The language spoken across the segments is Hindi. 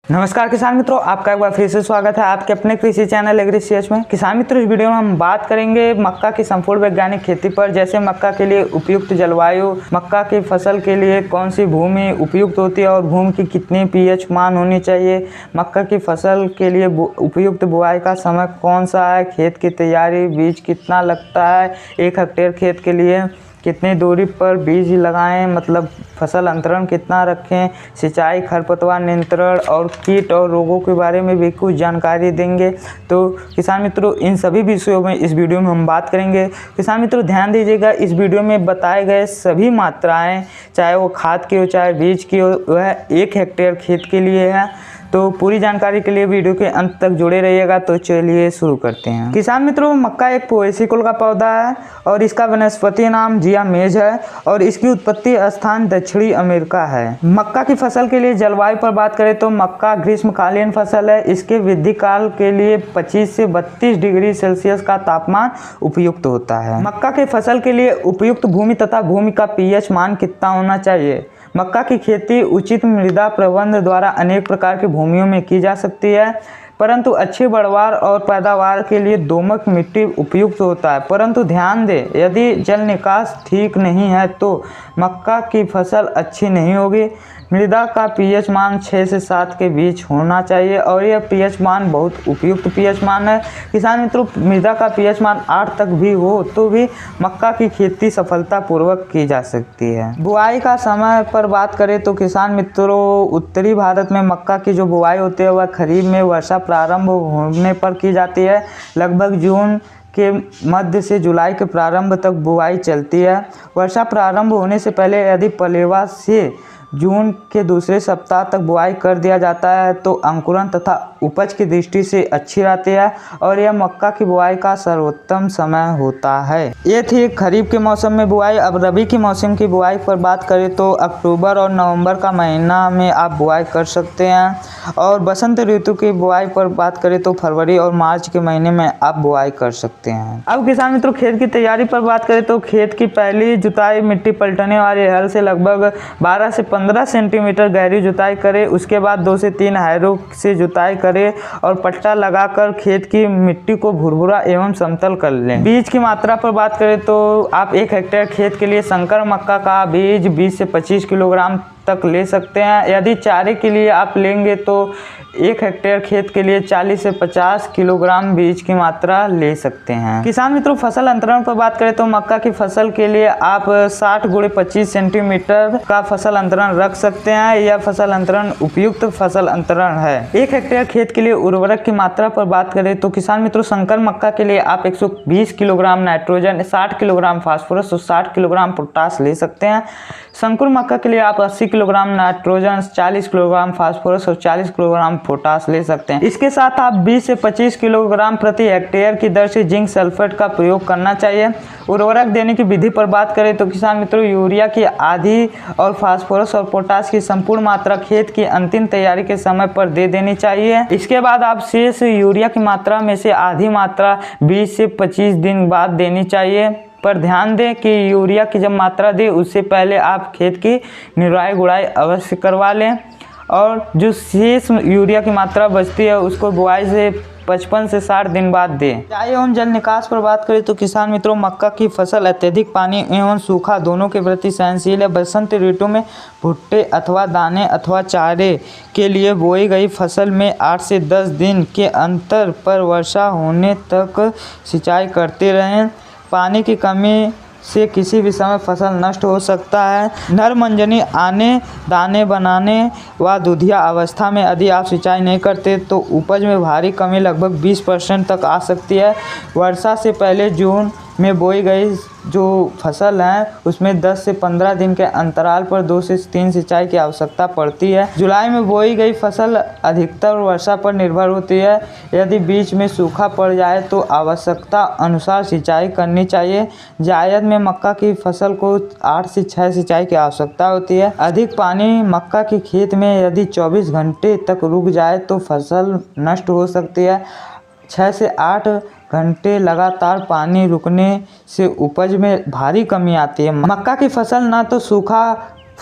नमस्कार किसान मित्रों, आपका एक बार फिर से स्वागत है आपके अपने कृषि चैनल एग्रीसीएच में। किसान मित्रों, इस वीडियो में हम बात करेंगे मक्का की संपूर्ण वैज्ञानिक खेती पर। जैसे मक्का के लिए उपयुक्त जलवायु, मक्का की फसल के लिए कौन सी भूमि उपयुक्त होती है और भूमि की कितनी पीएच मान होनी चाहिए, मक्का की फसल के लिए उपयुक्त बुआई का समय कौन सा है, खेत की तैयारी, बीज कितना लगता है, 1 हेक्टेयर खेत के लिए कितनी दूरी पर बीज लगाएं, मतलब फसल अंतरण कितना रखें, सिंचाई, खरपतवार नियंत्रण और कीट और रोगों के बारे में भी कुछ जानकारी देंगे। तो किसान मित्रों, इन सभी विषयों में इस वीडियो में हम बात करेंगे। किसान मित्रों ध्यान दीजिएगा, इस वीडियो में बताए गए सभी मात्राएं, चाहे वो खाद की हो चाहे बीज की हो, वह 1 हेक्टेयर खेत के लिए है। तो पूरी जानकारी के लिए वीडियो के अंत तक जुड़े रहिएगा। तो चलिए शुरू करते हैं। किसान मित्रों, मक्का एक पोएसी कुल का पौधा है और इसका वनस्पति नाम जिया मेज है और इसकी उत्पत्ति स्थान दक्षिणी अमेरिका है। मक्का की फसल के लिए जलवायु पर बात करें तो मक्का ग्रीष्मकालीन फसल है। इसके वृद्धि काल के लिए 25 से 32 डिग्री सेल्सियस का तापमान उपयुक्त होता है। मक्का की फसल के लिए उपयुक्त भूमि तथा भूमि का पीएच मान कितना होना चाहिए। मक्का की खेती उचित मृदा प्रबंधन द्वारा अनेक प्रकार की भूमियों में की जा सकती है, परंतु अच्छी बढ़वार और पैदावार के लिए दोमट मिट्टी उपयुक्त होता है। परंतु ध्यान दें, यदि जल निकास ठीक नहीं है तो मक्का की फसल अच्छी नहीं होगी। मृदा का पीएच मान 6 से 7 के बीच होना चाहिए और यह पीएच मान बहुत उपयुक्त पीएच मान है। किसान मित्रों, मृदा का पीएच मान 8 तक भी हो तो भी मक्का की खेती सफलतापूर्वक की जा सकती है। बुआई का समय पर बात करें तो किसान मित्रों, उत्तरी भारत में मक्का की जो बुआई होती है वह खरीफ में वर्षा प्रारंभ होने पर की जाती है। लगभग जून के मध्य से जुलाई के प्रारंभ तक बुआई चलती है। वर्षा प्रारंभ होने से पहले यदि पलेवा से जून के दूसरे सप्ताह तक बुआई कर दिया जाता है तो अंकुरण तथा उपज की दृष्टि से अच्छी रहती है और यह मक्का की बुआई का सर्वोत्तम समय होता है। ये थी खरीफ के मौसम में बुआई। अब रबी के मौसम की बुआई पर बात करें तो अक्टूबर और नवंबर का महीना में आप बुआई कर सकते हैं और बसंत ऋतु की बुआई पर बात करें तो फरवरी और मार्च के महीने में आप बुआई कर सकते हैं। अब किसान मित्रों, खेत की तैयारी पर बात करें तो खेत की पहली जुताई मिट्टी पलटने वाले हल से लगभग 12 से 15 सेंटीमीटर गहरी जुताई करें। उसके बाद 2 से 3 हैरों से जुताई करें और पट्टा लगाकर खेत की मिट्टी को भुरभुरा एवं समतल कर लें। बीज की मात्रा पर बात करें तो आप 1 हेक्टेयर खेत के लिए संकर मक्का का बीज 20 से 25 किलोग्राम तक ले सकते हैं। यदि चारे के लिए आप लेंगे तो 1 हेक्टेयर खेत के लिए 40 से 50 किलोग्राम बीज की मात्रा ले सकते हैं। किसान मित्रों, फसल अंतरण पर बात करें तो मक्का की फसल के लिए आप 60 × 25 सेंटीमीटर का फसल अंतरण रख सकते हैं। यह फसल अंतरण उपयुक्त फसल अंतरण है। 1 हेक्टेयर खेत के लिए उर्वरक की मात्रा पर बात करें तो किसान मित्रों, संकर मक्का के लिए आप 120 किलोग्राम नाइट्रोजन, 60 किलोग्राम फास्फोरस और 60 किलोग्राम पोटाश ले सकते हैं। संकुर मक्का के लिए आप 80 किलोग्राम नाइट्रोजन, 40 किलोग्राम फास्फोरस और 40 किलोग्राम पोटाश ले सकते हैं। इसके साथ आप 20 से 25 किलोग्राम प्रति हेक्टेयर की दर से जिंक सल्फेट का प्रयोग करना चाहिए। उर्वरक देने की विधि पर बात करें तो किसान मित्रों, यूरिया की आधी और फास्फोरस और पोटाश की संपूर्ण मात्रा खेत की अंतिम तैयारी के समय पर दे देनी चाहिए। इसके बाद आप शेष यूरिया की मात्रा में से आधी मात्रा 20 से 25 दिन बाद देनी चाहिए। पर ध्यान दें कि यूरिया की जब मात्रा दें उससे पहले आप खेत की निराई गुड़ाई अवश्य करवा लें और जो शेष यूरिया की मात्रा बचती है उसको बुआई से 55 से 60 दिन बाद दें। सिंचाई एवं जल निकास पर बात करें तो किसान मित्रों, मक्का की फसल अत्यधिक पानी एवं सूखा दोनों के प्रति सहनशील है। बसंत ऋतु में भुट्टे अथवा दाने अथवा चारे के लिए बोई गई फसल में 8 से 10 दिन के अंतर पर वर्षा होने तक सिंचाई करते रहें। पानी की कमी से किसी भी समय फसल नष्ट हो सकता है। नर मंजनी आने, दाने बनाने व दुधिया अवस्था में यदि आप सिंचाई नहीं करते तो उपज में भारी कमी लगभग 20% तक आ सकती है। वर्षा से पहले जून में बोई गई जो फसल है उसमें 10 से 15 दिन के अंतराल पर 2 से 3 सिंचाई की आवश्यकता पड़ती है। जुलाई में बोई गई फसल अधिकतर वर्षा पर निर्भर होती है। यदि बीच में सूखा पड़ जाए तो आवश्यकता अनुसार सिंचाई करनी चाहिए। जायद में मक्का की फसल को 8 से 6 सिंचाई की आवश्यकता होती है। अधिक पानी मक्का के खेत में यदि 24 घंटे तक रुक जाए तो फसल नष्ट हो सकती है। 6 से 8 घंटे लगातार पानी रुकने से उपज में भारी कमी आती है। मक्का की फसल ना तो सूखा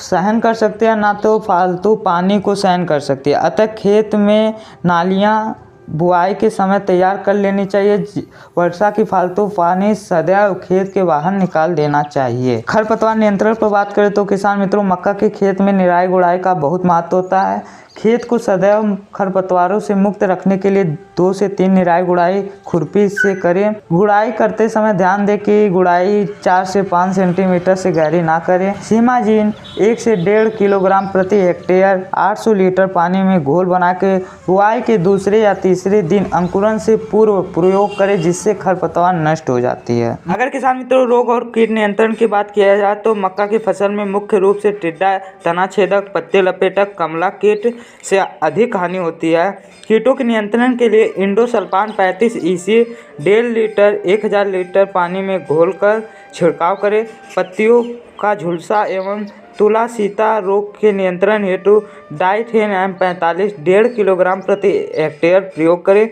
सहन कर सकती है, ना तो फालतू पानी को सहन कर सकती है। अतः खेत में नालियाँ बुआई के समय तैयार कर लेनी चाहिए। वर्षा की फालतू पानी सदैव खेत के बाहर निकाल देना चाहिए। खरपतवार नियंत्रण पर बात करें तो किसान मित्रों, मक्का के खेत में निराई गुड़ाई का बहुत महत्व होता है। खेत को सदैव खरपतवारों से मुक्त रखने के लिए 2 से 3 निराई गुड़ाई खुरपी से करें। गुड़ाई करते समय ध्यान दें कि गुड़ाई 4 से 5 सेंटीमीटर से गहरी ना करें। सीमाजीन 1 से 1.5 किलोग्राम प्रति हेक्टेयर 800 लीटर पानी में घोल बना के बुआई के दूसरे या तीसरे दिन अंकुरण से पूर्व प्रयोग करें, जिससे खरपतवार नष्ट हो जाती है। अगर किसान मित्रों रोग और कीट नियंत्रण की बात किया जाए तो मक्का की फसल में मुख्य रूप से टिड्डा, तना छेदक, पत्ते लपेटक, कमला कीट से अधिक हानि होती है। कीटों के नियंत्रण के लिए इंडोसल्फान 35 EC 1.5 लीटर 1000 लीटर पानी में घोलकर छिड़काव करें। पत्तियों का झुलसा एवं तुला सीता रोग के नियंत्रण हेतु डाइथेन M45 1.5 किलोग्राम प्रति हेक्टेयर प्रयोग करें।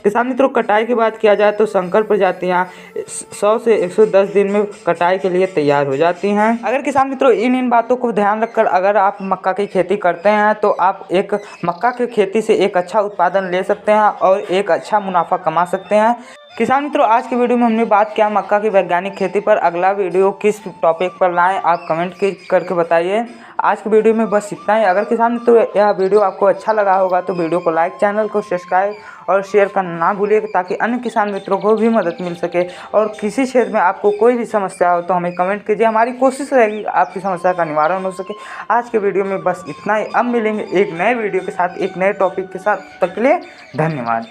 किसान मित्रों कटाई की बात किया जाए तो संकर प्रजातियां 100 से 110 दिन में कटाई के लिए तैयार हो जाती हैं। अगर किसान मित्रों इन बातों को ध्यान रखकर अगर आप मक्का की खेती करते हैं तो आप एक मक्का की खेती से एक अच्छा उत्पादन ले सकते हैं और एक अच्छा मुनाफा कमा सकते हैं। किसान मित्रों आज की वीडियो में हमने बात किया मक्का की वैज्ञानिक खेती पर। अगला वीडियो किस टॉपिक पर लाएं आप कमेंट करके बताइए। आज की वीडियो में बस इतना ही। अगर किसान मित्रों यह वीडियो आपको अच्छा लगा होगा तो वीडियो को लाइक, चैनल को सब्सक्राइब और शेयर करना ना भूलिए, ताकि अन्य किसान मित्रों को भी मदद मिल सके। और किसी क्षेत्र में आपको कोई भी समस्या हो तो हमें कमेंट कीजिए, हमारी कोशिश रहेगी आपकी समस्या का निवारण हो सके। आज के वीडियो में बस इतना ही। अब मिलेंगे एक नए वीडियो के साथ, एक नए टॉपिक के साथ। तब तक के लिए धन्यवाद।